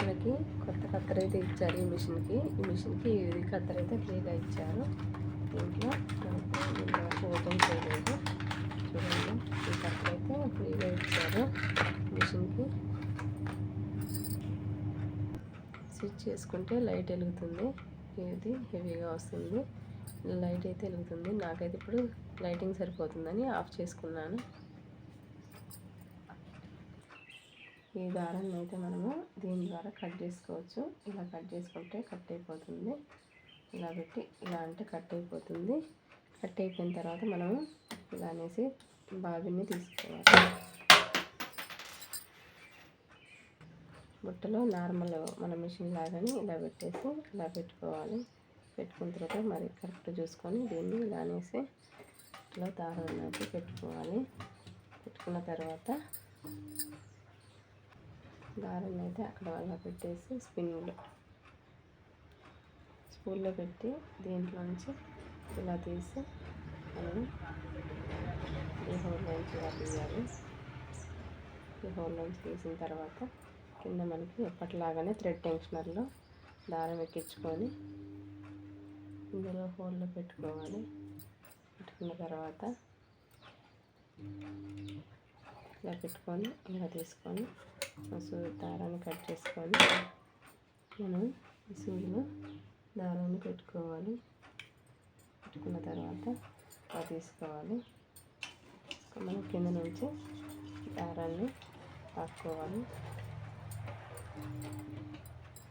మనకి కొత్త కత్తెర అయితే ఇచ్చారు ఈ మిషన్కి ఇది కత్తెర అయితే ఫ్రీగా ఇచ్చారు. దీంట్లో మనకు ఓపెన్ చేయలేదు. చూడండి, ఈ కత్తెర అయితే ఫ్రీగా ఇచ్చారు. మిషన్కి స్విచ్ చేసుకుంటే లైట్ వెలుగుతుంది. ఇది హెవీగా వస్తుంది, లైట్ అయితే వెలుగుతుంది. నాకైతే ఇప్పుడు లైటింగ్ సరిపోతుందని ఆఫ్ చేసుకున్నాను. ఈ దారాన్ని అయితే మనము దీని ద్వారా కట్ చేసుకోవచ్చు. ఇలా కట్ చేసుకుంటే కట్ అయిపోతుంది. ఇలా పెట్టి ఇలా అంటే కట్ అయిపోతుంది. కట్ అయిపోయిన తర్వాత మనము ఇలా అనేసి బాబిన్ని తీసుకోవాలి. బుట్టలో నార్మల్ మన మిషన్ లాగానే ఇలా పెట్టేసి ఇలా పెట్టుకోవాలి. పెట్టుకున్న తర్వాత మరి కరెక్ట్ చూసుకొని దీన్ని ఇలా అనేసి ఇట్లా దారం అనేది పెట్టుకోవాలి. పెట్టుకున్న తర్వాత దారాన్ని అయితే అక్కడ అలా పెట్టేసి స్పూన్లో పెట్టి దీంట్లోంచి ఇలా తీసి మనం ఈ హోల్లోంచి ఇలా తీయాలి. ఈ హోల్లోంచి తీసిన తర్వాత కింద మనకి ఎప్పటిలాగానే థ్రెడ్ టెన్షనర్లో దారం ఎక్కించుకొని ఇందులో హోల్లో పెట్టుకోవాలి. పెట్టుకున్న తర్వాత ఇలా పెట్టుకొని ఇలా తీసుకొని దారాన్ని కట్ చేసుకొని మనం ఈ సూదిలో దారాన్ని పెట్టుకోవాలి. పెట్టుకున్న తర్వాత ఇలా తీసుకోవాలి. మనం కింద నుంచి దారాన్ని పాకోవాలి.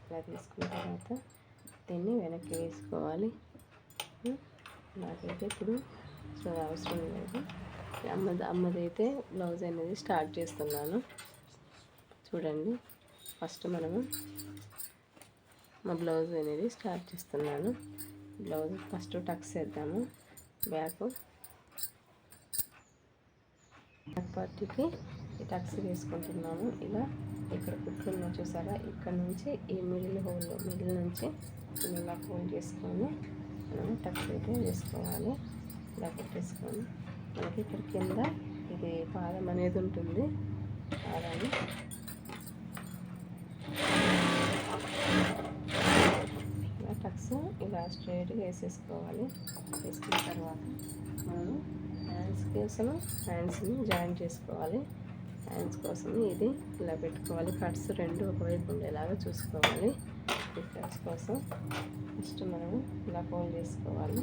ఇలా తీసుకున్న తర్వాత దీన్ని వెనక్కి వేసుకోవాలి. నాకైతే ఇప్పుడు అవసరం లేదు. అమ్మదైతే బ్లౌజ్ అనేది స్టార్ట్ చేస్తున్నాను. చూడండి, ఫస్ట్ మనము మా బ్లౌజ్ అనేది స్టార్ట్ చేస్తున్నాను. బ్లౌజ్ ఫస్ట్ టక్స్ వేద్దాము. బ్యాక్ పార్టీకి ఈ టక్స్ వేసుకుంటున్నాము. ఇలా ఇక్కడ కుట్లున్నా చూసారా, ఇక్కడ నుంచి ఈ మిడిల్ నుంచి ఇలా ఫోల్డ్ చేసుకొని మనం టక్స్ అయితే వేసుకోవాలి. ఇలా పెట్టేసుకొని మనకి ఇక్కడ కింద ఇది పాదం అనేది ఉంటుంది. పాదాన్ని ఇలా టక్స్ ఇలా స్ట్రైట్గా వేసేసుకోవాలి. వేసుకున్న తర్వాత మనం హ్యాండ్స్ని జాయిన్ చేసుకోవాలి. హ్యాండ్స్ కోసం ఇది ఇలా పెట్టుకోవాలి. కట్స్ రెండు ఒకవైపు ఉండేలాగా చూసుకోవాలి. ఈ కట్స్ కోసం ఫస్ట్ మనం ఇలా ఫోల్డ్ చేసుకోవాలి.